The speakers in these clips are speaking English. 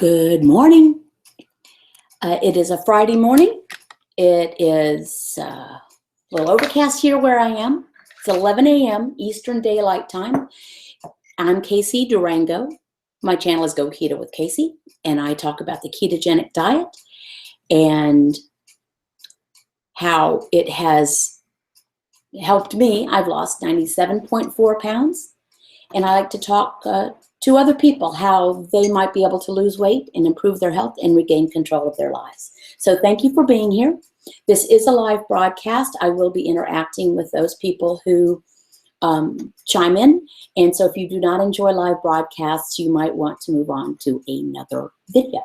Good morning. It is a Friday morning. It is a little overcast here where I am. It's 11 a.m. Eastern Daylight Time. I'm Casey Durango. My channel is Go Keto with Casey, and I talk about the ketogenic diet and how it has helped me. I've lost 97.4 pounds, and I like to talk to other people how they might be able to lose weight and improve their health and regain control of their lives. So thank you for being here. This is a live broadcast. I will be interacting with those people who chime in. And so if you do not enjoy live broadcasts, you might want to move on to another video.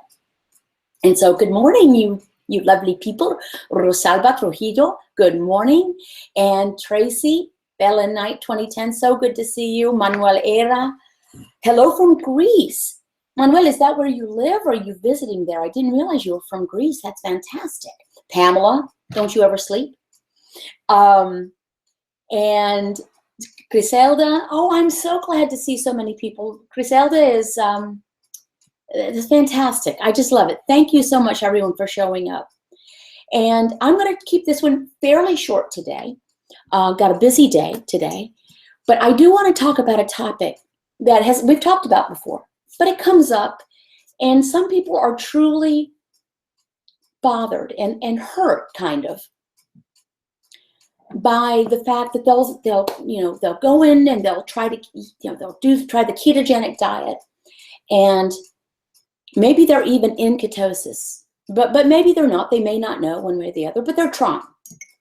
And so good morning, you lovely people. Rosalba Trujillo, good morning. And Tracy, Bella Knight 2010, so good to see you. Manuel Era, hello from Greece. Manuel, is that where you live or are you visiting there? I didn't realize you were from Greece. That's fantastic. Pamela, don't you ever sleep? And Griselda, oh, I'm so glad to see so many people. Griselda is fantastic. I just love it. Thank you so much, everyone, for showing up. And I'm going to keep this one fairly short today. Got a busy day today, but I do want to talk about a topic that we've talked about before, but it comes up, and some people are truly bothered and hurt, kind of, by the fact that they'll go in and they'll try to try the ketogenic diet, and maybe they're even in ketosis, but maybe they're not. They may not know one way or the other, but they're trying.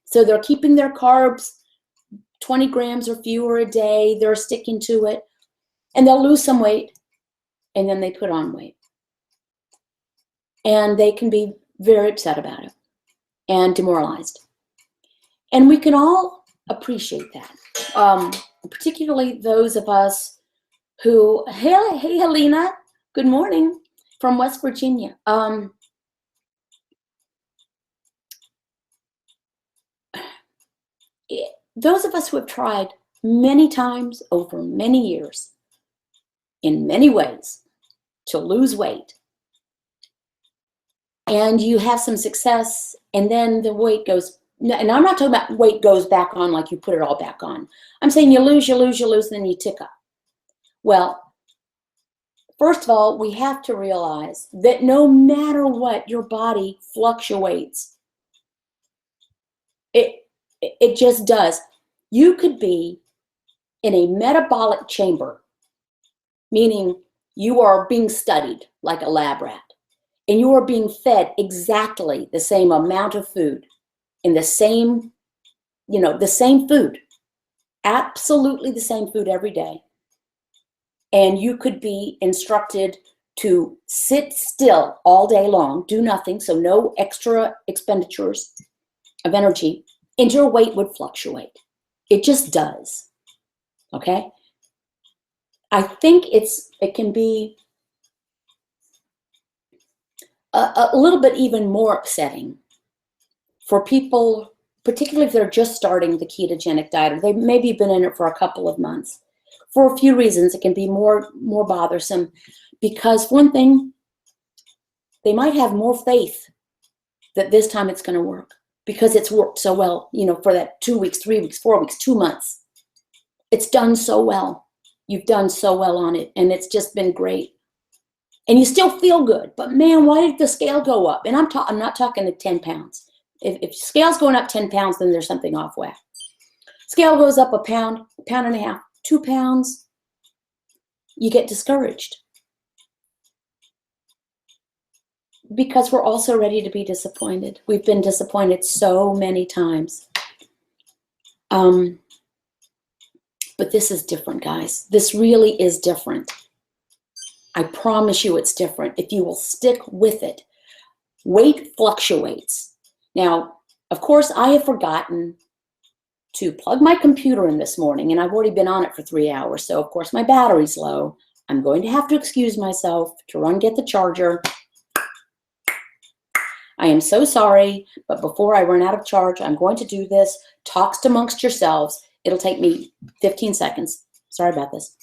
So they're keeping their carbs 20 grams or fewer a day. They're sticking to it, and they'll lose some weight, and then they put on weight, and they can be very upset about it and demoralized. And we can all appreciate that, particularly those of us who, hey Helena, good morning from West Virginia. Those of us who have tried many times over many years, in many ways, to lose weight, and you have some success, and then the weight goes, and I'm not talking about weight goes back on like you put it all back on. I'm saying you lose, and then you tick up. Well, first of all, we have to realize that no matter what, your body fluctuates. It just does. You could be in a metabolic chamber, meaning you are being studied like a lab rat, and you are being fed exactly the same amount of food in the same, the same food, absolutely the same food every day. And you could be instructed to sit still all day long, do nothing, so no extra expenditures of energy, and your weight would fluctuate. It just does, okay? I think it can be a little bit even more upsetting for people, particularly if they're just starting the ketogenic diet, or they've maybe been in it for a couple of months. For a few reasons, it can be more bothersome because, for one thing, they might have more faith that this time it's going to work because it's worked so well, for that 2 weeks, 3 weeks, 4 weeks, 2 months. It's done so well. You've done so well on it, and it's just been great. And you still feel good, but man, why did the scale go up? And I'm not talking to 10 pounds. If scale's going up 10 pounds, then there's something off whack. Scale goes up a pound and a half, 2 pounds, you get discouraged. Because we're also ready to be disappointed. We've been disappointed so many times. But this is different, guys. This really is different. I promise you it's different if you will stick with it. Weight fluctuates. Now, of course, I have forgotten to plug my computer in this morning, and I've already been on it for 3 hours, so of course my battery's low. I'm going to have to excuse myself to run get the charger. I am so sorry, but before I run out of charge, I'm going to do this. Talks amongst yourselves. It'll take me 15 seconds. Sorry about this.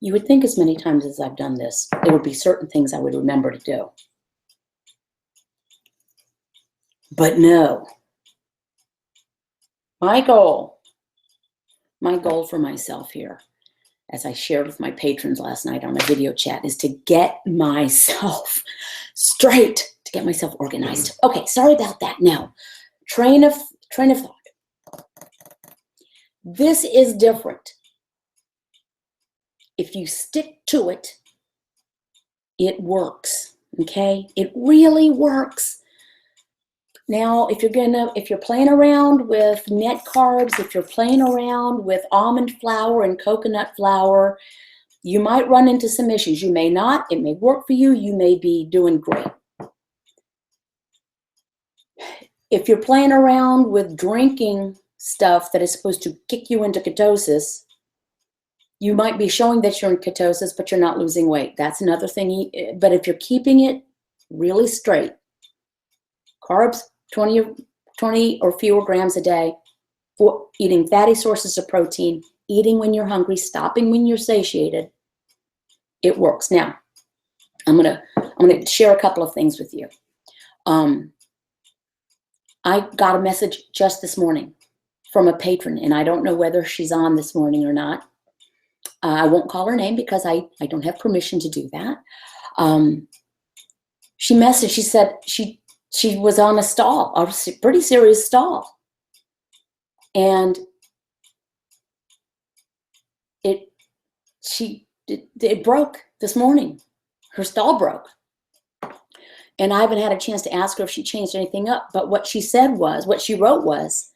You would think as many times as I've done this, there would be certain things I would remember to do. But no. My goal for myself here, as I shared with my patrons last night on a video chat, is to get myself straight, to get myself organized. Okay, sorry about that. Now, train of thought. This is different. If you stick to it, it works, okay? It really works. Now, if you're playing around with net carbs, if you're playing around with almond flour and coconut flour, you might run into some issues. You may not. It may work for you. You may be doing great. If you're playing around with drinking stuff that is supposed to kick you into ketosis, you might be showing that you're in ketosis, but you're not losing weight. That's another thing. But if you're keeping it really straight, carbs, 20 or fewer grams a day, for eating fatty sources of protein, eating when you're hungry, stopping when you're satiated, it works. Now, I'm gonna share a couple of things with you. I got a message just this morning from a patron, and I don't know whether she's on this morning or not. I won't call her name because I don't have permission to do that. She messaged, she said she was on a stall, a pretty serious stall. And it broke this morning. Her stall broke. And I haven't had a chance to ask her if she changed anything up. But what she wrote was,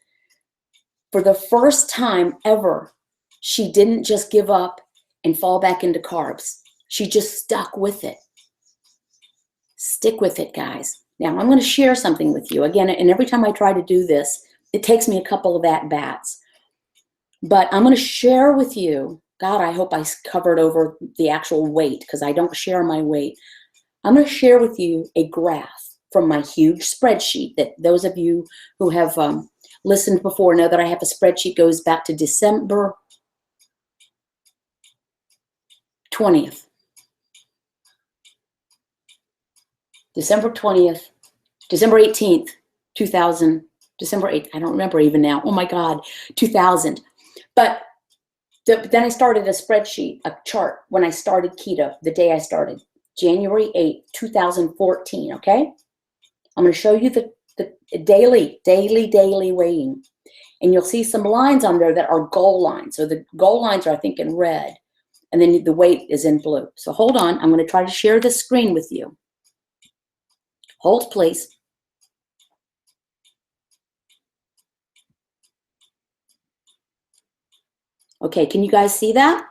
for the first time ever, she didn't just give up and fall back into carbs. She just stuck with it. Stick with it, guys. Now, I'm going to share something with you. Again, and every time I try to do this, it takes me a couple of at-bats. But I'm going to share with you, God, I hope I covered over the actual weight because I don't share my weight. I'm going to share with you a graph from my huge spreadsheet that those of you who have listened before know that I have a spreadsheet goes back to December 20th. December 18th, 2000, December 8th, I don't remember even now. Oh my God, 2000. But then I started a spreadsheet, a chart, when I started keto, the day I started, January 8th, 2014, okay? I'm going to show you the daily weighing. And you'll see some lines on there that are goal lines. So the goal lines are, I think, in red. And then the weight is in blue. So hold on. I'm going to try to share the screen with you. Hold, please. Okay, can you guys see that?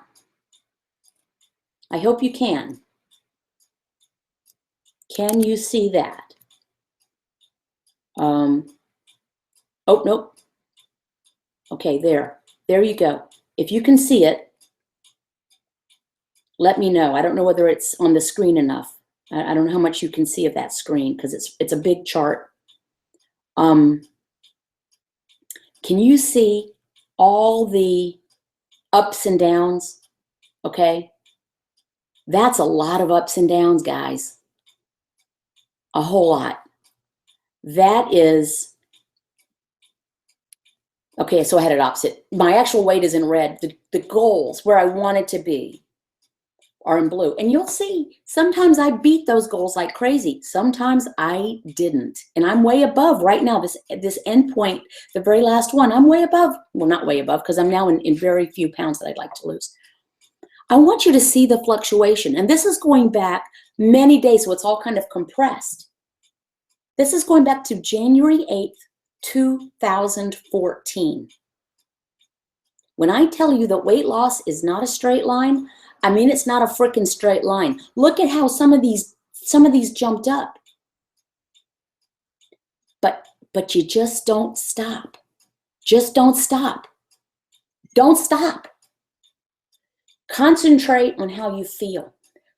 I hope you can. Can you see that? Oh, nope. Okay, there you go. If you can see it, let me know. I don't know whether it's on the screen enough. I don't know how much you can see of that screen because it's a big chart. Can you see all the ups and downs? Okay. That's a lot of ups and downs, guys. A whole lot. That is, okay, so I had it opposite. My actual weight is in red. The goals, where I want it to be, are in blue. And you'll see, sometimes I beat those goals like crazy. Sometimes I didn't. And I'm way above right now, this end point, the very last one, I'm way above. Well, not way above, because I'm now in very few pounds that I'd like to lose. I want you to see the fluctuation. And this is going back many days, so it's all kind of compressed. This is going back to January 8th, 2014. When I tell you that weight loss is not a straight line, I mean it's not a freaking straight line. Look at how some of these jumped up. But you just don't stop. Just don't stop. Don't stop. Concentrate on how you feel.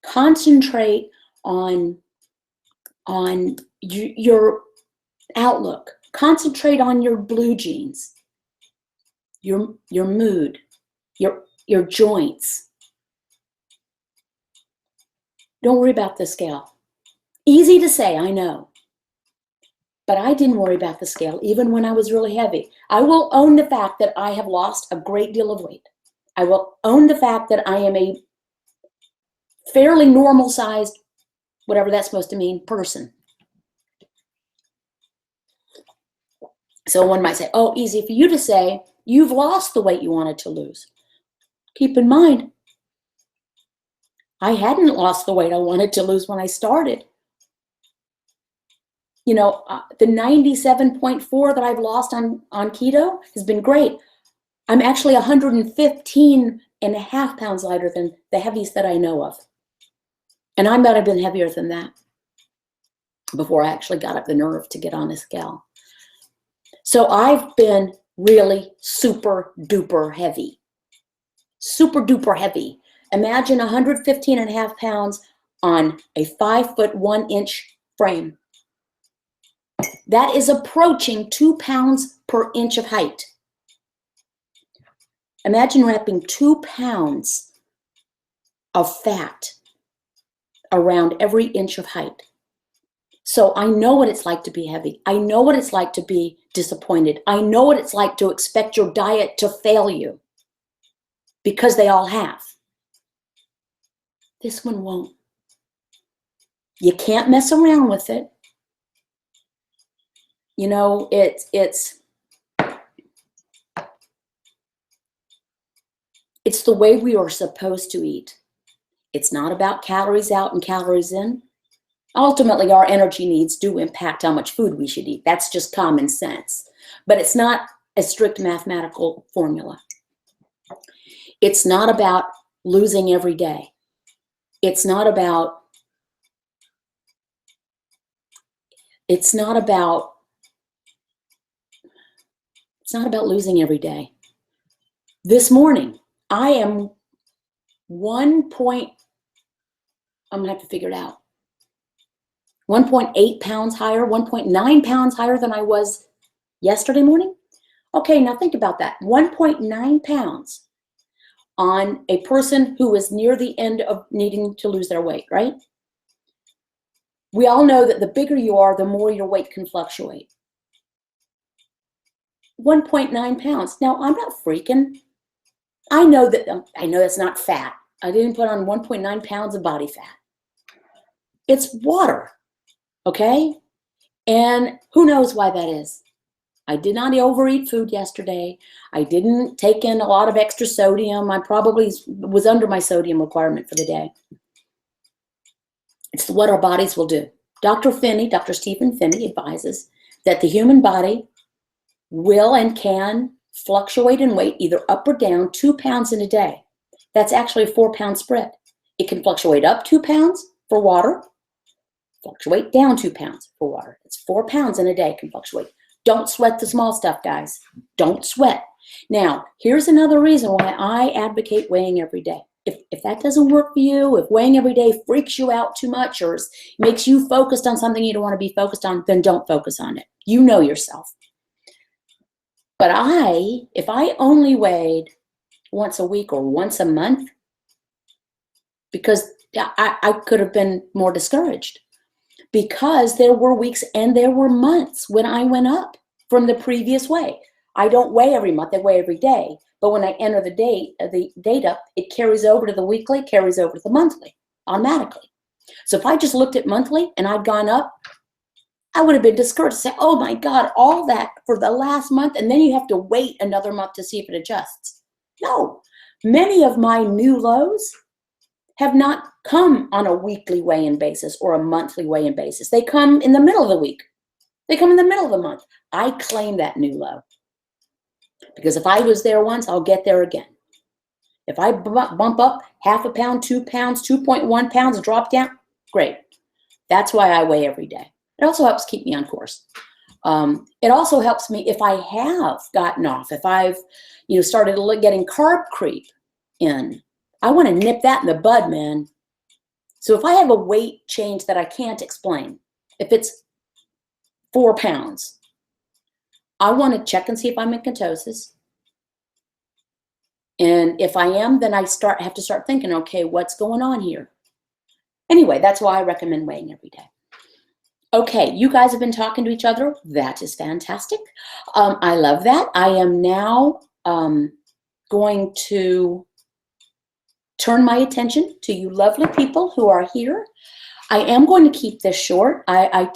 Concentrate on your outlook. Concentrate on your blue jeans, your mood, your joints. Don't worry about the scale. Easy to say, I know. But I didn't worry about the scale, even when I was really heavy. I will own the fact that I have lost a great deal of weight. I will own the fact that I am a fairly normal-sized, whatever that's supposed to mean, person. So one might say, oh, easy for you to say, you've lost the weight you wanted to lose. Keep in mind, I hadn't lost the weight I wanted to lose when I started. You know, the 97.4 that I've lost on keto has been great. I'm actually 115 and a half pounds lighter than the heaviest that I know of. And I might have been heavier than that before I actually got up the nerve to get on a scale. So I've been really super duper heavy. Super duper heavy. Imagine 115 and a half pounds on a 5'1" frame. That is approaching 2 pounds per inch of height. Imagine wrapping 2 pounds of fat around every inch of height. So I know what it's like to be heavy. I know what it's like to be disappointed. I know what it's like to expect your diet to fail you, because they all have. This one won't. You can't mess around with it. You know, it's the way we are supposed to eat. It's not about calories out and calories in. Ultimately, our energy needs do impact how much food we should eat. That's just common sense. But it's not a strict mathematical formula. It's not about losing every day. It's not about losing every day. This morning, I am I'm gonna have to figure it out. 1.8 pounds higher, 1.9 pounds higher than I was yesterday morning. Okay, now think about that. 1.9 pounds on a person who is near the end of needing to lose their weight, right? We all know that the bigger you are, the more your weight can fluctuate. 1.9 pounds. Now, I'm not freaking. I know that's not fat. I didn't put on 1.9 pounds of body fat. It's water, okay? And who knows why that is? I did not overeat food yesterday. I didn't take in a lot of extra sodium. I probably was under my sodium requirement for the day. It's what our bodies will do. Dr. Stephen Finney advises that the human body will and can fluctuate in weight either up or down 2 pounds in a day. That's actually a 4-pound spread. It can fluctuate up 2 pounds for water, fluctuate down 2 pounds for water. It's 4 pounds in a day can fluctuate. Don't sweat the small stuff, guys. Don't sweat. Now, here's another reason why I advocate weighing every day. If that doesn't work for you, if weighing every day freaks you out too much or makes you focused on something you don't want to be focused on, then don't focus on it. You know yourself. But if I only weighed once a week or once a month, because I could have been more discouraged, because there were weeks and there were months when I went up from the previous weigh. I don't weigh every month, I weigh every day. But when I enter the data, it carries over to the weekly, carries over to the monthly automatically. So if I just looked at monthly and I'd gone up, I would have been discouraged to say, oh my God, all that for the last month, and then you have to wait another month to see if it adjusts. No, many of my new lows have not come on a weekly weigh-in basis or a monthly weigh-in basis. They come in the middle of the week. They come in the middle of the month. I claim that new low. Because if I was there once, I'll get there again. If I bump up half a pound, 2 pounds, 2.1 pounds, drop down, great. That's why I weigh every day. It also helps keep me on course. It also helps me if I have gotten off, if I've started getting carb creep in. I want to nip that in the bud, man. So if I have a weight change that I can't explain, if it's 4 pounds, I want to check and see if I'm in ketosis. And if I am, then I have to start thinking, okay, what's going on here? Anyway, that's why I recommend weighing every day. Okay, you guys have been talking to each other. That is fantastic. I love that. I am now going to turn my attention to you lovely people who are here. I am going to keep this short. I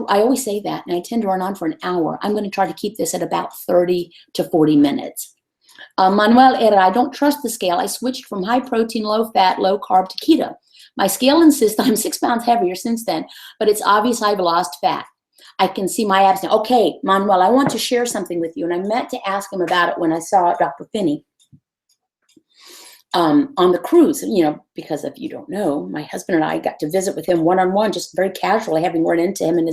always say that, and I tend to run on for an hour. I'm going to try to keep this at about 30 to 40 minutes. Manuel Era, I don't trust the scale. I switched from high protein, low fat, low carb to keto. My scale insists I'm 6 pounds heavier since then, but it's obvious I've lost fat. I can see my abs now. Okay, Manuel, I want to share something with you, and I meant to ask him about it when I saw Dr. Finney on the cruise. You know, because if you don't know, my husband and I got to visit with him one-on-one, just very casually, having run into him and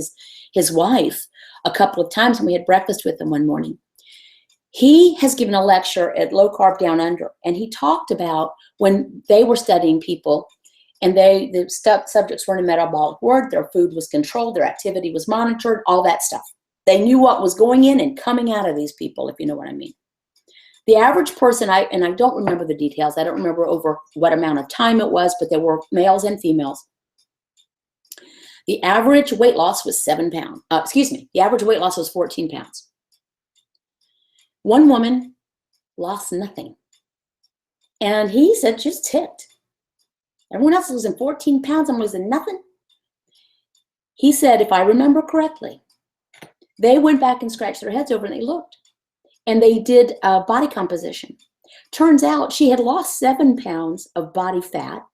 his wife a couple of times, and we had breakfast with him one morning. He has given a lecture at Low Carb Down Under, and he talked about when they were studying people, and the subjects were in a metabolic ward, their food was controlled, their activity was monitored, all that stuff. They knew what was going in and coming out of these people, if you know what I mean. The average person, and I don't remember the details, I don't remember over what amount of time it was, but there were males and females. The average weight loss was 7 pounds. The average weight loss was 14 pounds. One woman lost nothing. And he said, just ticked. Everyone else was losing 14 pounds. I'm losing nothing. He said, if I remember correctly, they went back and scratched their heads over and they looked. And they did body composition. Turns out she had lost 7 pounds of body fat.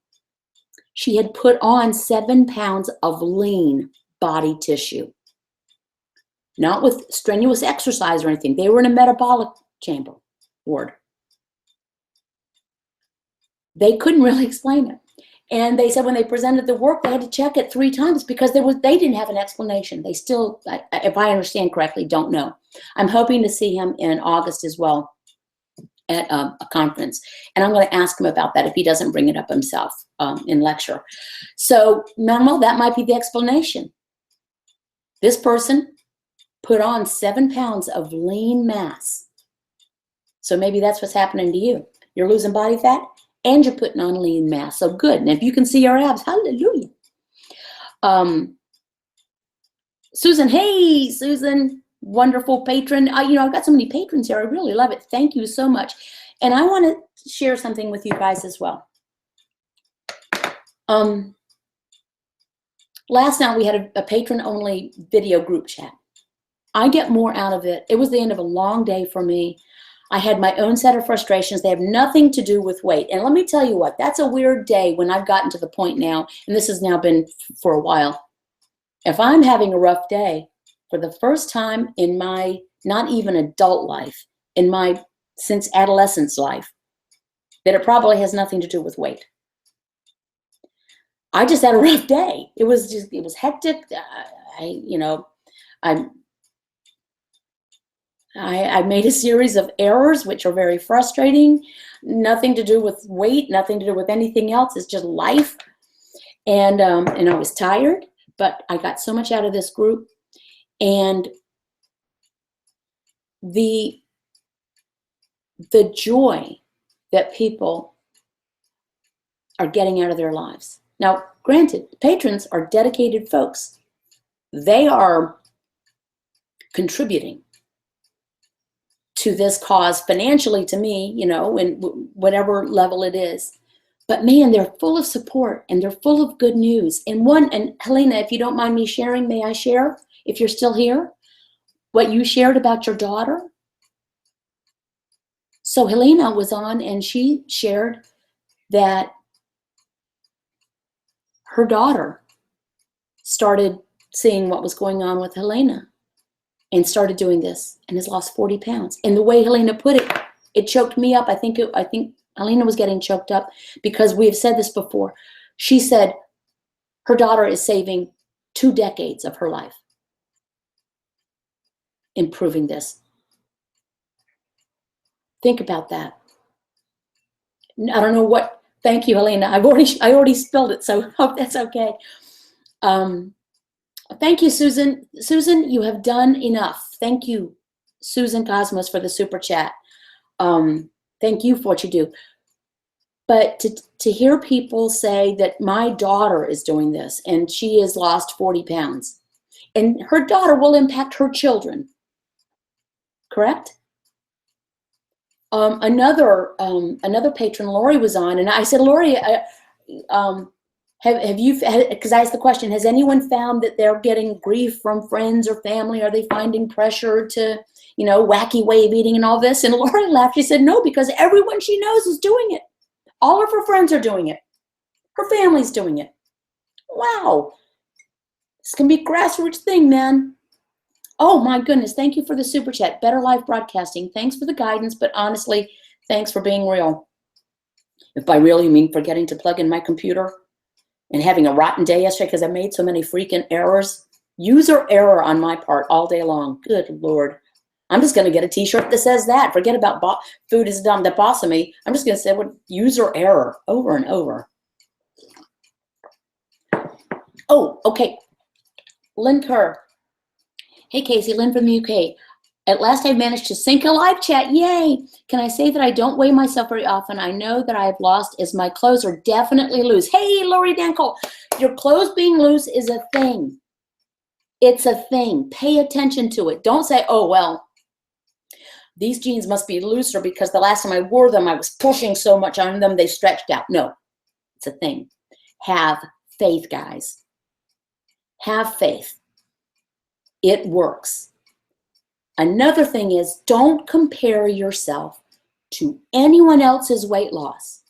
She had put on 7 pounds of lean body tissue. Not with strenuous exercise or anything. They were in a metabolic chamber ward. They couldn't really explain it. And they said when they presented the work, they had to check it 3 times because they didn't have an explanation. They still, if I understand correctly, don't know. I'm hoping to see him in August as well at a conference. And I'm going to ask him about that if he doesn't bring it up himself in lecture. So, Manuel, that might be the explanation. This person put on 7 pounds of lean mass. So maybe that's what's happening to you. You're losing body fat and you're putting on lean mass. So good. And if you can see your abs, hallelujah. Susan, hey, Susan, wonderful patron. I've got so many patrons here. I really love it. Thank you so much. And I want to share something with you guys as well. Last night we had a patron-only video group chat. I get more out of it. It was the end of a long day for me. I had my own set of frustrations. They have nothing to do with weight. And let me tell you what, that's a weird day when I've gotten to the point now, and this has now been for a while. If I'm having a rough day, for the first time in my, not even adult life, in my, since adolescence life, that it probably has nothing to do with weight. I just had a rough day. It was hectic. I made a series of errors, which are very frustrating. Nothing to do with weight, nothing to do with anything else. It's just life. And I was tired, but I got so much out of this group. And the joy that people are getting out of their lives. Now, granted, patrons are dedicated folks. They are contributing to this cause financially to me, in whatever level it is. But man, they're full of support and they're full of good news. And Helena, if you don't mind me sharing, may I share, if you're still here, what you shared about your daughter? So Helena was on and she shared that her daughter started seeing what was going on with Helena and started doing this and has lost 40 pounds. And the way Helena put it, it choked me up. I think Helena was getting choked up because we have said this before. She said her daughter is saving 2 decades of her life, improving this. Think about that. I don't know what, thank you, Helena. I already spilled it, so I hope that's okay. Thank you, Susan. Susan, you have done enough. Thank you, Susan Cosmos, for the super chat. Thank you for what you do. But to hear people say that my daughter is doing this and she has lost 40 pounds, and her daughter will impact her children, correct? Another patron, Lori, was on, and I said, Lori, have you, because I asked the question, has anyone found that they're getting grief from friends or family? Are they finding pressure to, wacky way of eating and all this? And Lori laughed. She said, no, because everyone she knows is doing it. All of her friends are doing it. Her family's doing it. Wow. This can be a grassroots thing, man. Oh my goodness. Thank you for the super chat. Better Life Broadcasting. Thanks for the guidance, but honestly, thanks for being real. If by real you mean forgetting to plug in my computer and having a rotten day yesterday because I made so many freaking errors. User error on my part all day long. Good Lord. I'm just going to get a t-shirt that says that. Forget about food is dumb, the boss of me. I'm just going to say what user error over and over. Oh, okay. Lynn Kerr. Hey, Casey, Lynn from the UK. At last I've managed to sync a live chat. Yay. Can I say that I don't weigh myself very often? I know that I've lost as my clothes are definitely loose. Hey, Lori Danko, your clothes being loose is a thing. It's a thing. Pay attention to it. Don't say, oh, well, these jeans must be looser because the last time I wore them, I was pushing so much on them, they stretched out. No, it's a thing. Have faith, guys. Have faith. It works. Another thing is, don't compare yourself to anyone else's weight loss.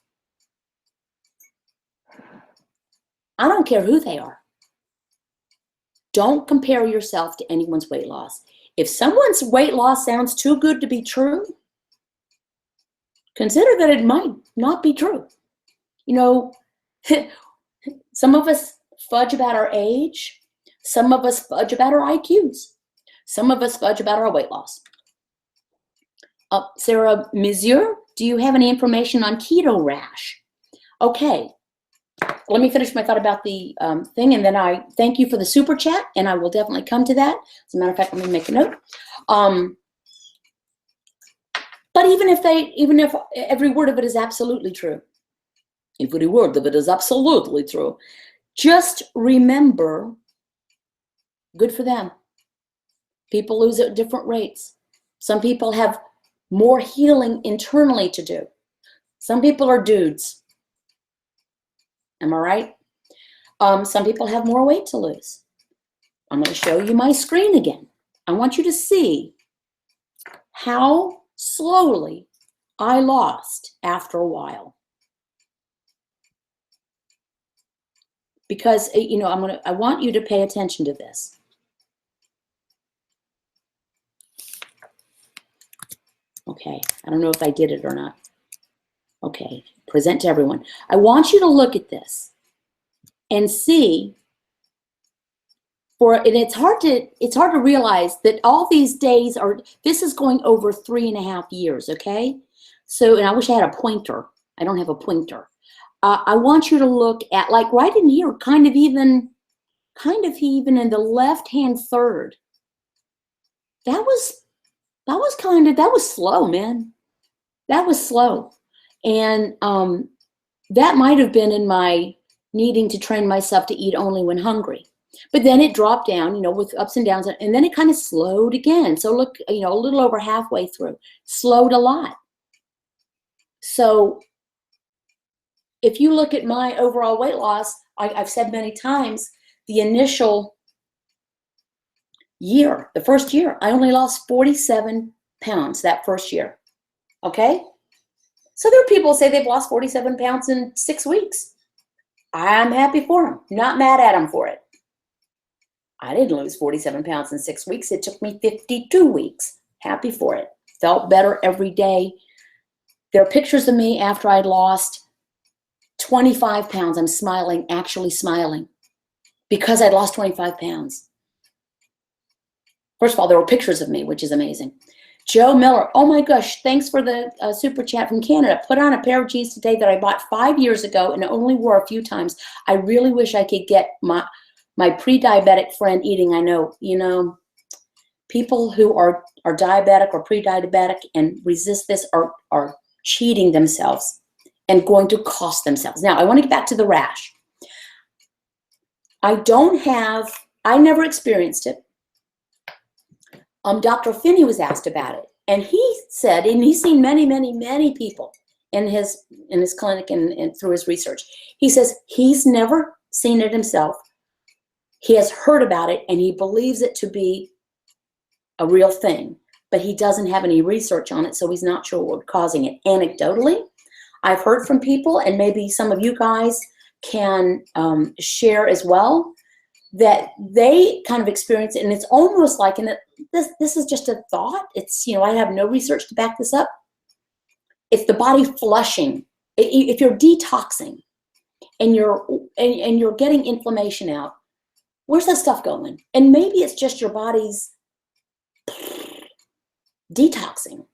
I don't care who they are. Don't compare yourself to anyone's weight loss. If someone's weight loss sounds too good to be true, consider that it might not be true. Some of us fudge about our age. Some of us fudge about our IQs. Some of us fudge about our weight loss. Sarah Monsieur, do you have any information on keto rash? Okay, let me finish my thought about the thing, and then I thank you for the super chat, and I will definitely come to that. As a matter of fact, let me make a note. But even if every word of it is absolutely true, every word of it is absolutely true, just remember, good for them. People lose at different rates. Some people have more healing internally to do. Some people are dudes. Am I right? Some people have more weight to lose. I'm going to show you my screen again. I want you to see how slowly I lost after a while. Because, I want you to pay attention to this. Okay, I don't know if I did it or not. Okay, present to everyone. I want you to look at this and see, and it's hard to realize that all these days this is going over 3.5 years, okay? So, and I wish I had a pointer. I don't have a pointer. I want you to look at, like, right in here, kind of even in the left-hand third. That was slow, man. That was slow. And that might have been in my needing to train myself to eat only when hungry. But then it dropped down, with ups and downs, and then it kind of slowed again. So look, a little over halfway through, slowed a lot. So if you look at my overall weight loss, I've said many times, the initial year, the first year, I only lost 47 pounds that first year. Okay? So there are people who say they've lost 47 pounds in 6 weeks. I'm happy for them. Not mad at them for it. I didn't lose 47 pounds in 6 weeks. It took me 52 weeks. Happy for it. Felt better every day. There are pictures of me after I'd lost 25 pounds. I'm smiling, actually smiling, because I'd lost 25 pounds. First of all, there were pictures of me, which is amazing. Joe Miller, oh my gosh, thanks for the super chat from Canada. Put on a pair of jeans today that I bought 5 years ago and only wore a few times. I really wish I could get my pre-diabetic friend eating. I know, people who are diabetic or pre-diabetic and resist this are cheating themselves. and going to cost themselves. Now, I want to get back to the rash. I never experienced it. Dr. Finney was asked about it, and he said, and he's seen many, many, many people in his clinic and through his research. He says he's never seen it himself. He has heard about it, and he believes it to be a real thing, but he doesn't have any research on it, so he's not sure what's causing it. Anecdotally, I've heard from people, and maybe some of you guys can share as well, that they kind of experience it, and it's almost like, and this is just a thought. It's, I have no research to back this up. It's the body flushing. If you're detoxing and you're getting inflammation out, where's that stuff going? And maybe it's just your body's detoxing.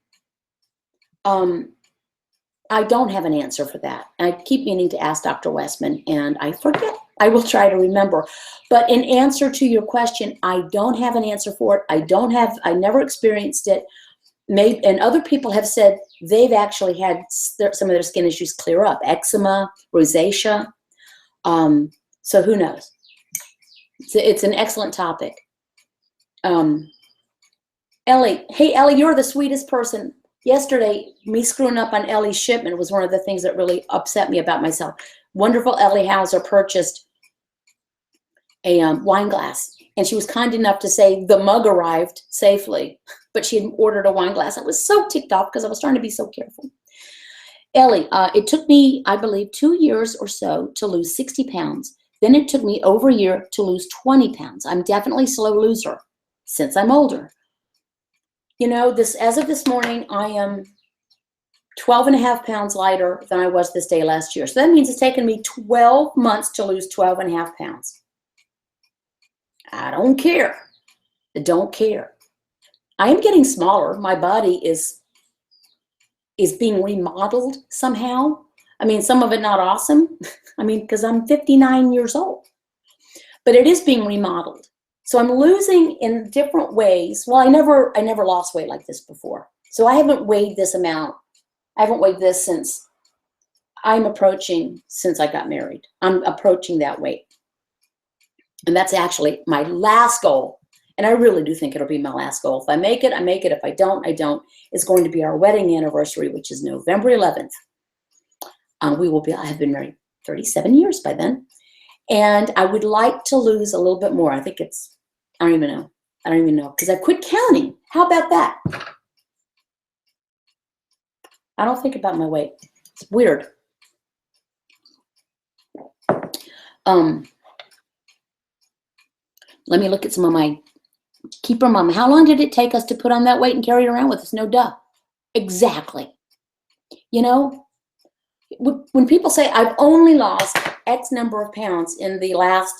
I don't have an answer for that. I keep meaning to ask Dr. Westman, and I forget. I will try to remember. But in answer to your question, I don't have an answer for it. I never experienced it. Maybe, and other people have said they've actually had some of their skin issues clear up, eczema, rosacea. So who knows? It's an excellent topic. Ellie, hey Ellie, you're the sweetest person. Yesterday, me screwing up on Ellie's shipment was one of the things that really upset me about myself. Wonderful Ellie Hauser purchased a wine glass, and she was kind enough to say the mug arrived safely, but she had ordered a wine glass. I was so ticked off because I was trying to be so careful. Ellie, it took me, I believe, 2 years or so to lose 60 pounds. Then it took me over a year to lose 20 pounds. I'm definitely a slow loser since I'm older. As of this morning, I am 12 and a half pounds lighter than I was this day last year. So that means it's taken me 12 months to lose 12 and a half pounds. I don't care. I don't care. I am getting smaller. My body is being remodeled somehow. I mean, some of it not awesome. I mean, because I'm 59 years old. But it is being remodeled. So I'm losing in different ways. Well, I never lost weight like this before. So I haven't weighed this amount. I haven't weighed this since I got married. I'm approaching that weight. And that's actually my last goal. And I really do think it'll be my last goal. If I make it, I make it. If I don't, I don't. It's going to be our wedding anniversary, which is November 11th. I have been married 37 years by then. And I would like to lose a little bit more. I don't even know. Because I quit counting. How about that? I don't think about my weight. It's weird. Let me look at some of my keeper mama. How long did it take us to put on that weight and carry it around with us? No duh. Exactly. When people say I've only lost X number of pounds in the last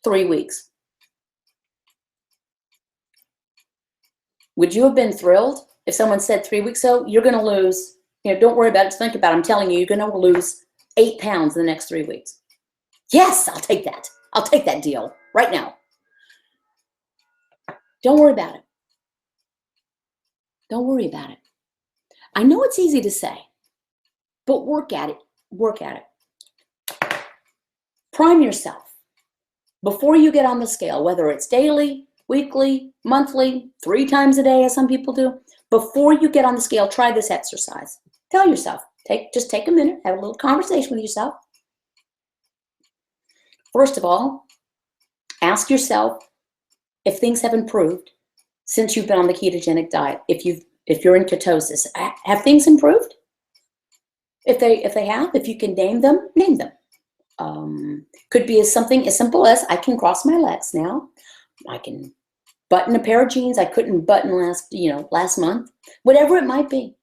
3 weeks, would you have been thrilled if someone said 3 weeks ago, you're going to lose, don't worry about it, just think about it. I'm telling you, you're going to lose 8 pounds in the next 3 weeks. Yes, I'll take that. I'll take that deal right now. Don't worry about it. Don't worry about it. I know it's easy to say, but work at it. Work at it. Prime yourself before you get on the scale, whether it's daily, weekly, monthly, 3 times a day, as some people do. Before you get on the scale, try this exercise. Tell yourself, just take a minute, have a little conversation with yourself. First of all, ask yourself if things have improved since you've been on the ketogenic diet. If you're in ketosis, have things improved? If they have, if you can name them, name them. Could be something as simple as I can cross my legs now. I can button a pair of jeans I couldn't button last month. Whatever it might be.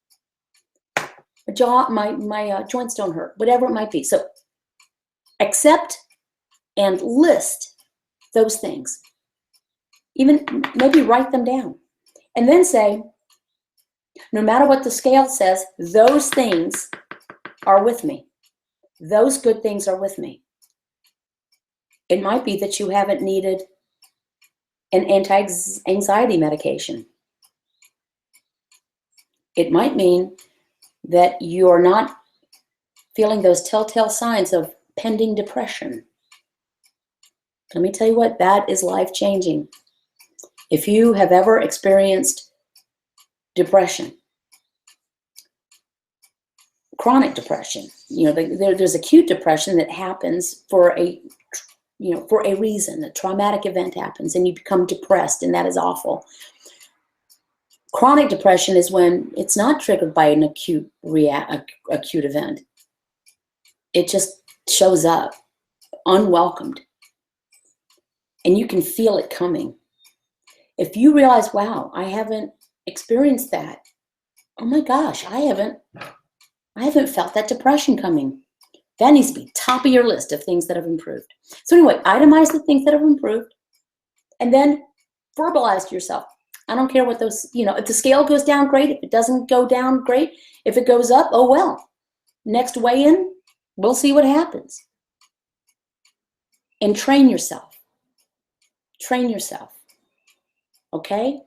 My joints don't hurt. Whatever it might be. So accept and list those things. Even maybe write them down. And then say, no matter what the scale says, those things are with me. Those good things are with me. It might be that you haven't needed an anti-anxiety medication. It might mean that you're not feeling those telltale signs of pending depression. Let me tell you what, that is life-changing. If you have ever experienced depression, chronic depression, there's acute depression that happens for a reason. A traumatic event happens and you become depressed, and that is awful. Chronic depression is when it's not triggered by an acute event. It just shows up unwelcomed, and you can feel it coming. If you realize, wow, I haven't experienced that. Oh my gosh, I haven't felt that depression coming. That needs to be top of your list of things that have improved. So anyway, itemize the things that have improved, and then verbalize to yourself. I don't care what those, if the scale goes down, great. If it doesn't go down, great. If it goes up, oh well. Next weigh in, we'll see what happens. And train yourself. Train yourself. Okay?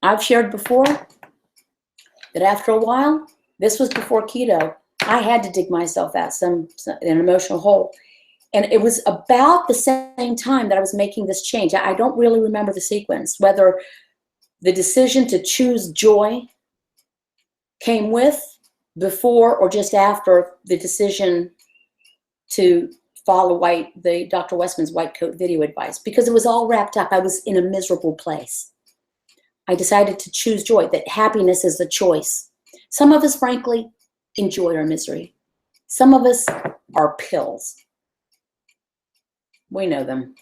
I've shared before that after a while, this was before keto, I had to dig myself out an emotional hole. And it was about the same time that I was making this change. I don't really remember the sequence, whether the decision to choose joy came before or just after the decision to follow the Dr. Westman's white coat video advice, because it was all wrapped up. I was in a miserable place. I decided to choose joy, that happiness is a choice. Some of us, frankly, enjoy our misery. Some of us are pills. We know them.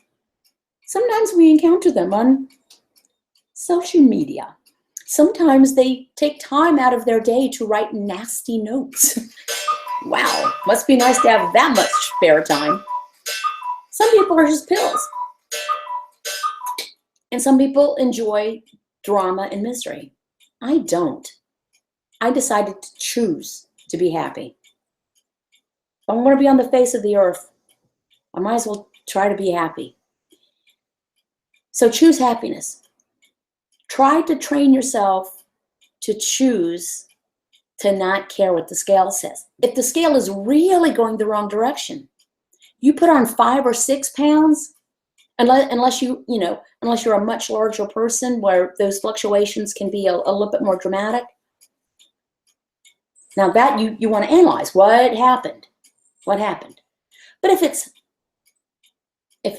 Sometimes we encounter them on social media. Sometimes they take time out of their day to write nasty notes. Wow, must be nice to have that much spare time. Some people are just pills. And some people enjoy drama and misery. I don't. I decided to choose to be happy. If I'm going to be on the face of the earth, I might as well try to be happy. So choose happiness. Try to train yourself to choose to not care what the scale says. If the scale is really going the wrong direction, you put on 5 or 6 pounds, unless you're a much larger person where those fluctuations can be a little bit more dramatic. Now that you want to analyze what happened. But if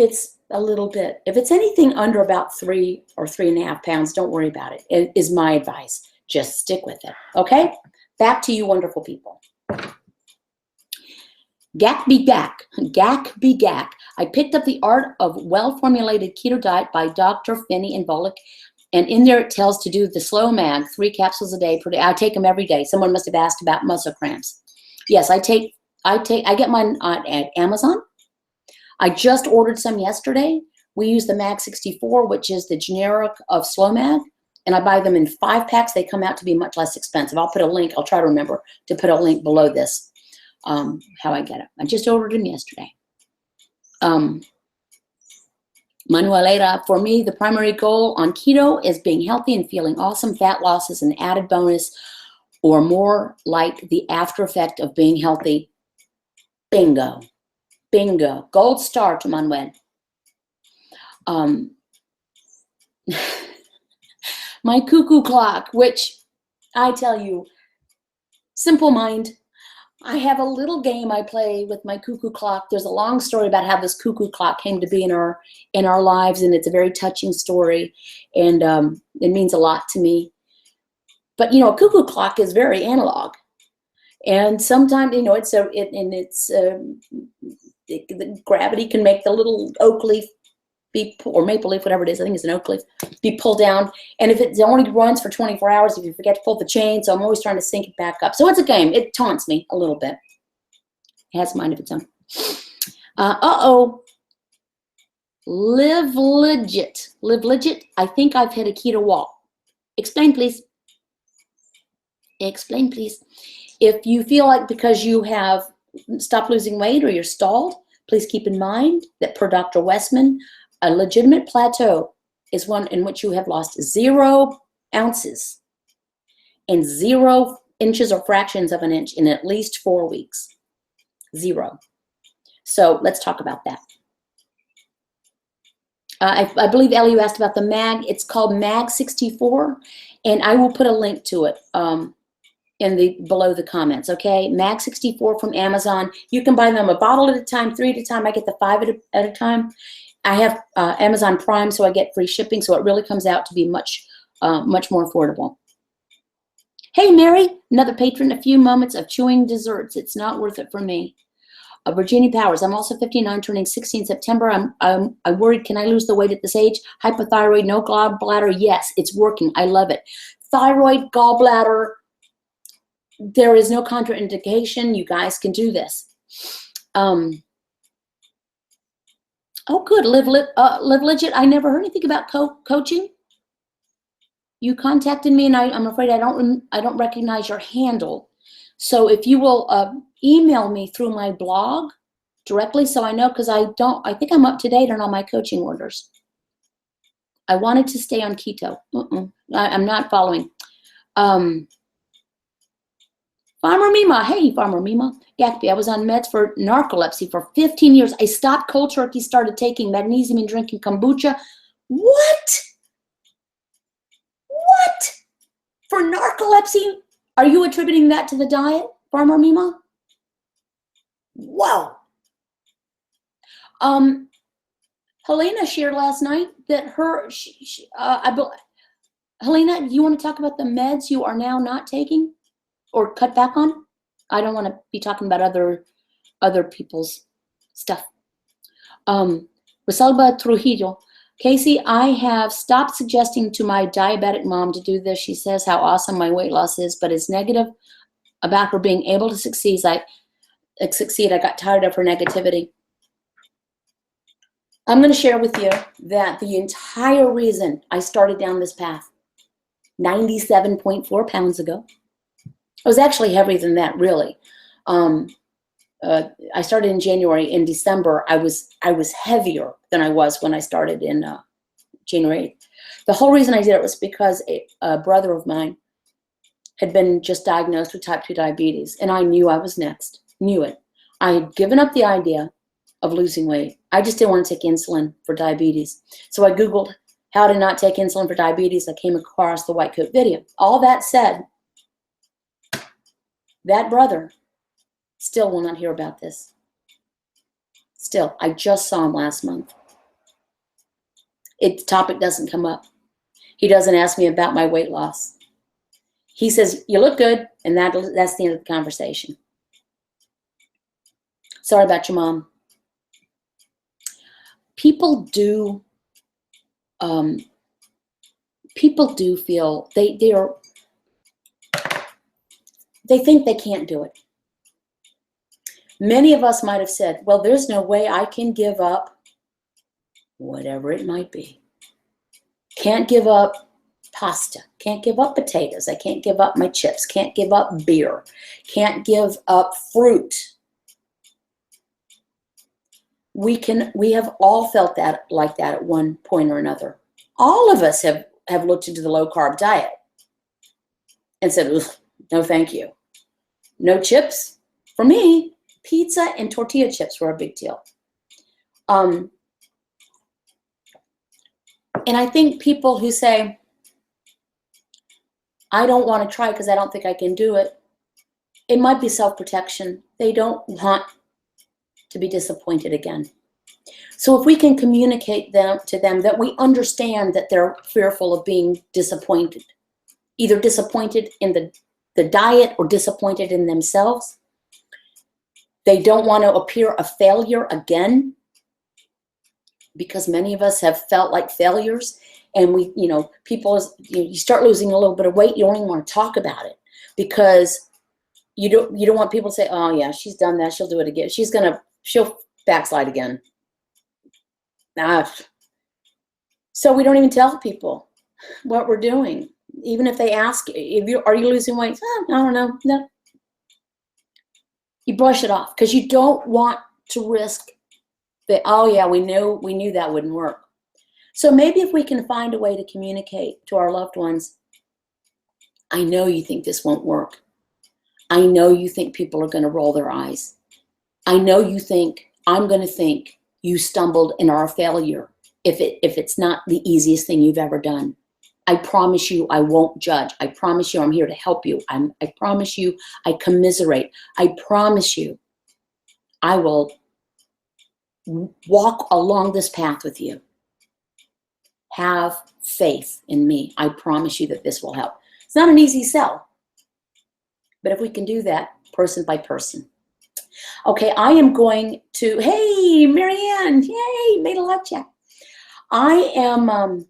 it's a little bit, if it's anything under about 3 or 3.5 pounds, don't worry about it. It is my advice. Just stick with it. Okay? Back to you, wonderful people. Gak be gak. Gak be gak. I picked up The Art of Well-Formulated Keto Diet by Dr. Finney and Volek. And in there it tells to do the slow mag, 3 capsules a day per day. I take them every day. Someone must have asked about muscle cramps. Yes, I get mine at Amazon. I just ordered some yesterday. We use the Mag 64, which is the generic of Slow Mag, and I buy them in 5 packs. They come out to be much less expensive. I'll put a link. I'll try to remember to put a link below this, how I get it. I just ordered them yesterday. Manuelita, for me, the primary goal on keto is being healthy and feeling awesome. Fat loss is an added bonus, or more like the after effect of being healthy. Bingo. Bingo. Gold star to Manuel. My cuckoo clock, which I tell you, simple mind. I have a little game I play with my cuckoo clock. There's a long story about how this cuckoo clock came to be in our lives, and it's a very touching story, and it means a lot to me. But a cuckoo clock is very analog, and sometimes the gravity can make the little oak leaf or maple leaf, whatever it is, I think it's an oak leaf, be pulled down. And if it only runs for 24 hours, if you forget to pull the chain, so I'm always trying to sync it back up. So it's a game. It taunts me a little bit. It has a mind of its own. Live legit. Live legit. I think I've hit a keto wall. Explain, please. Explain, please. If you feel like because you have stopped losing weight or you're stalled, please keep in mind that per Dr. Westman, a legitimate plateau is one in which you have lost 0 ounces and 0 inches or fractions of an inch in at least 4 weeks. 0. So let's talk about that. I believe, Ellie, you asked about the mag. It's called Mag 64, and I will put a link to it below the comments, okay? Mag 64 from Amazon. You can buy them a bottle at a time, 3 at a time. I get the 5 at a time. I have Amazon Prime, so I get free shipping, so it really comes out to be much more affordable. Hey, Mary, another patron. A few moments of chewing desserts. It's not worth it for me. Virginia Powers. I'm also 59, turning 60 in September. I'm worried. Can I lose the weight at this age? Hypothyroid, no gallbladder. Yes, it's working. I love it. Thyroid, gallbladder. There is no contraindication. You guys can do this. Oh, good. Live Legit. I never heard anything about coaching. You contacted me, and I'm afraid I don't recognize your handle. So if you will email me through my blog directly, so I know, because I think I'm up to date on all my coaching orders. I wanted to stay on keto. I'm not following. Farmer Mima, hey, Farmer Mima. Yakby, I was on meds for narcolepsy for 15 years. I stopped cold turkey, started taking magnesium and drinking kombucha. What? What? For narcolepsy? Are you attributing that to the diet, Farmer Mima? Whoa. Helena shared last night that Helena, you want to talk about the meds you are now not taking or cut back on? I don't want to be talking about other people's stuff. Rosalba Trujillo. Casey, I have stopped suggesting to my diabetic mom to do this. She says how awesome my weight loss is, but is negative about her being able to succeed. I got tired of her negativity. I'm going to share with you that the entire reason I started down this path 97.4 pounds ago, I was actually heavier than that, really. I started in January. In December, I was heavier than I was when I started in January 8th. The whole reason I did it was because a brother of mine had been just diagnosed with type 2 diabetes, and I knew I was next. Knew it. I had given up the idea of losing weight. I just didn't want to take insulin for diabetes. So I Googled how to not take insulin for diabetes. I came across the white coat video. All that said, that brother still will not hear about this. Still, I just saw him last month. The topic doesn't come up. He doesn't ask me about my weight loss. He says, you look good, and that's the end of the conversation. Sorry about your mom. People do feel they think they can't do it. Many of us might have said, well, there's no way I can give up whatever it might be. Can't give up pasta. Can't give up potatoes. I can't give up my chips. Can't give up beer. Can't give up fruit. We have all felt that like that at one point or another. All of us have looked into the low carb diet and said, no, thank you. No chips. For me, pizza and tortilla chips were a big deal. And I think people who say, I don't want to try because I don't think I can do it, it might be self-protection. They don't want to be disappointed again. So if we can communicate to them that we understand that they're fearful of being disappointed, either disappointed in the diet or disappointed in themselves, they don't want to appear a failure again, because many of us have felt like failures, and you start losing a little bit of weight, you don't even want to talk about it, because you don't want people to say, oh yeah, she's done that, she'll do it again, she'll backslide again. So we don't even tell people what we're doing, even if they ask, are you losing weight? I don't know. No. You brush it off because you don't want to risk that. Oh yeah, we knew that wouldn't work. So maybe if we can find a way to communicate to our loved ones, I know you think this won't work. I know you think people are going to roll their eyes. I know you think I'm going to think you stumbled and are a failure if it's not the easiest thing you've ever done. I promise you I won't judge. I promise you I'm here to help you. I promise you I commiserate. I promise you I will walk along this path with you. Have faith in me. I promise you that this will help. It's not an easy sell, but if we can do that person by person. Okay, I am going to, hey, Marianne, yay, made a live chat. I am,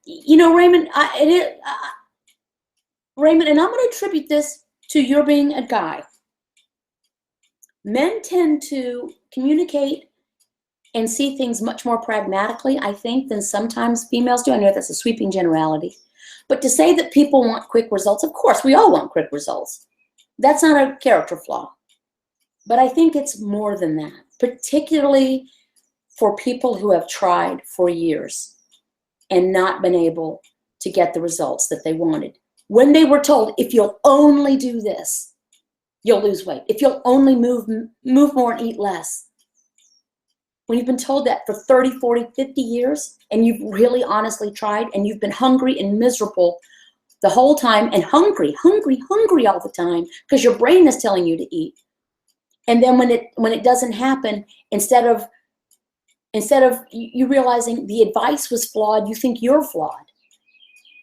you know, Raymond, Raymond, and I'm going to attribute this to your being a guy. Men tend to communicate and see things much more pragmatically, I think, than sometimes females do. I know that's a sweeping generality. But to say that people want quick results, of course, we all want quick results. That's not a character flaw. But I think it's more than that, particularly for people who have tried for years and not been able to get the results that they wanted. When they were told, if you'll only do this, you'll lose weight. If you'll only move more and eat less. When you've been told that for 30, 40, 50 years, and you've really honestly tried, and you've been hungry and miserable the whole time, and hungry all the time, because your brain is telling you to eat. And then when it doesn't happen, instead of you realizing the advice was flawed, you think you're flawed.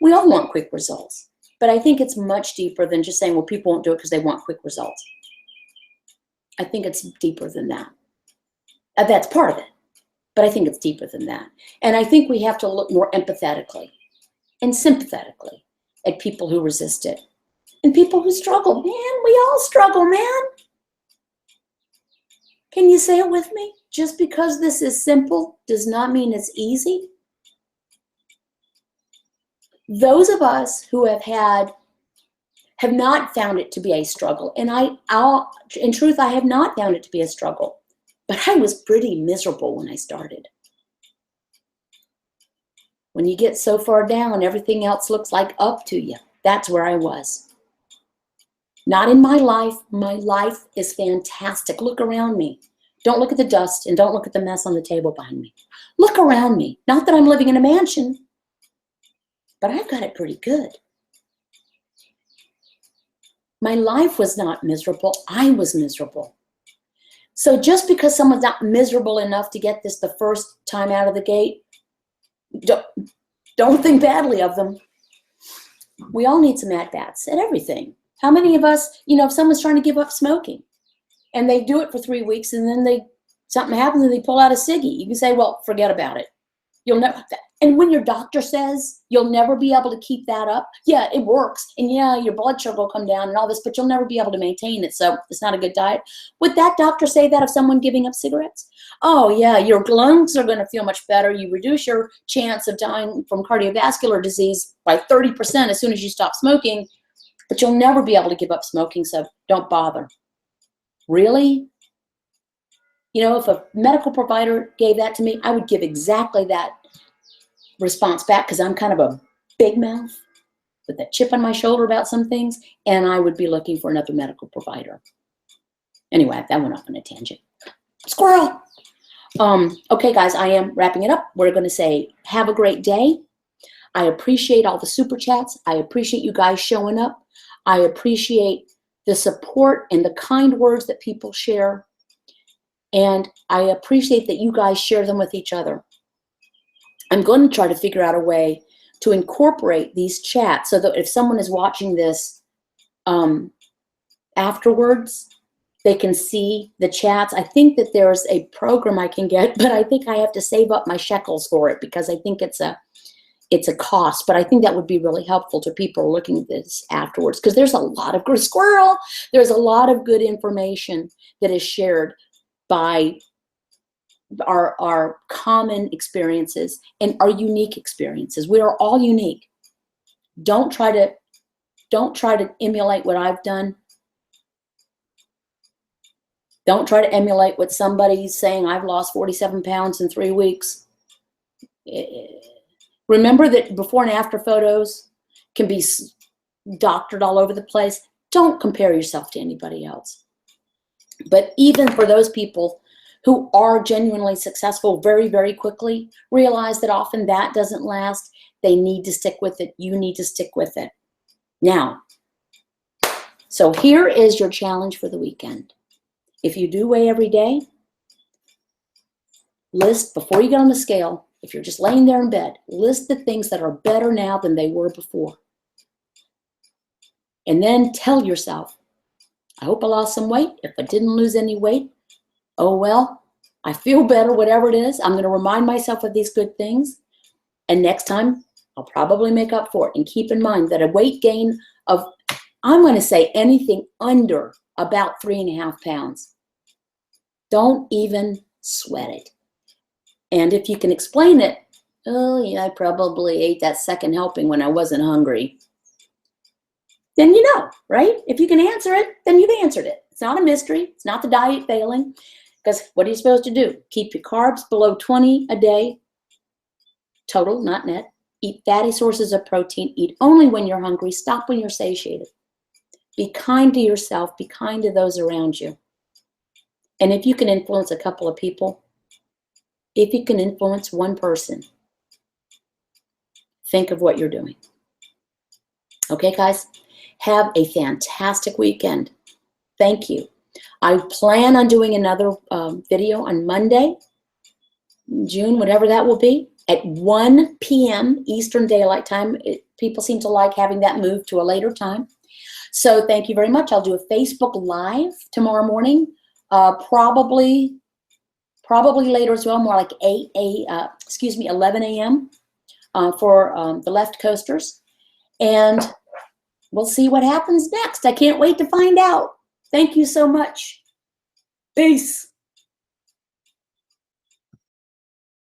We all want quick results. But I think it's much deeper than just saying, well, people won't do it because they want quick results. I think it's deeper than that. That's part of it. But I think it's deeper than that. And I think we have to look more empathetically and sympathetically at people who resist it. And people who struggle. Man, we all struggle, man. Can you say it with me? Just because this is simple does not mean it's easy. Those of us who have not found it to be a struggle, and in truth, I have not found it to be a struggle, but I was pretty miserable when I started. When you get so far down, everything else looks like up to you. That's where I was. Not in my life. My life is fantastic. Look around me. Don't look at the dust and don't look at the mess on the table behind me. Look around me. Not that I'm living in a mansion, but I've got it pretty good. My life was not miserable. I was miserable. So just because someone's not miserable enough to get this the first time out of the gate, don't think badly of them. We all need some at-bats at everything. How many of us, if someone's trying to give up smoking and they do it for 3 weeks and then something happens and they pull out a ciggy, you can say, well, forget about it. You'll never. And when your doctor says you'll never be able to keep that up, yeah, it works. And yeah, your blood sugar will come down and all this, but you'll never be able to maintain it. So it's not a good diet. Would that doctor say that of someone giving up cigarettes? Oh yeah, your lungs are going to feel much better. You reduce your chance of dying from cardiovascular disease by 30% as soon as you stop smoking, but you'll never be able to give up smoking. So don't bother. Really? If a medical provider gave that to me, I would give exactly that response back, because I'm kind of a big mouth with a chip on my shoulder about some things, and I would be looking for another medical provider. Anyway, that went off on a tangent. Squirrel! Okay, guys, I am wrapping it up. We're going to say, have a great day. I appreciate all the super chats. I appreciate you guys showing up. I appreciate the support and the kind words that people share. And I appreciate that you guys share them with each other. I'm going to try to figure out a way to incorporate these chats so that if someone is watching this afterwards, they can see the chats. I think that there's a program I can get, but I think I have to save up my shekels for it because I think it's a cost. But I think that would be really helpful to people looking at this afterwards, because there's a lot of squirrel. There's a lot of good information that is shared by our common experiences and our unique experiences. We are all unique. Don't try to emulate what I've done. Don't try to emulate what somebody's saying, I've lost 47 pounds in 3 weeks. Remember that before and after photos can be doctored all over the place. Don't compare yourself to anybody else. But even for those people who are genuinely successful very, very quickly, realize that often that doesn't last. They need to stick with it. You need to stick with it. Now, so here is your challenge for the weekend. If you do weigh every day, list, before you get on the scale, if you're just laying there in bed, list the things that are better now than they were before. And then tell yourself, I hope I lost some weight. If I didn't lose any weight, oh well, I feel better, whatever it is. I'm going to remind myself of these good things. And next time, I'll probably make up for it. And keep in mind that a weight gain of, I'm going to say anything under about 3.5 pounds. Don't even sweat it. And if you can explain it, oh yeah, I probably ate that second helping when I wasn't hungry. Then you know, right? If you can answer it, then you've answered it. It's not a mystery. It's not the diet failing. Because what are you supposed to do? Keep your carbs below 20 a day, total, not net. Eat fatty sources of protein. Eat only when you're hungry. Stop when you're satiated. Be kind to yourself. Be kind to those around you. And if you can influence a couple of people, if you can influence one person, think of what you're doing. Okay, guys? Have a fantastic weekend. Thank you. I plan on doing another video on Monday, June, whatever that will be, at 1 p.m. Eastern Daylight Time. People seem to like having that moved to a later time. So thank you very much. I'll do a Facebook Live tomorrow morning, probably later as well, more like 11 a.m. For the left coasters. And we'll see what happens next. I can't wait to find out. Thank you so much. Peace.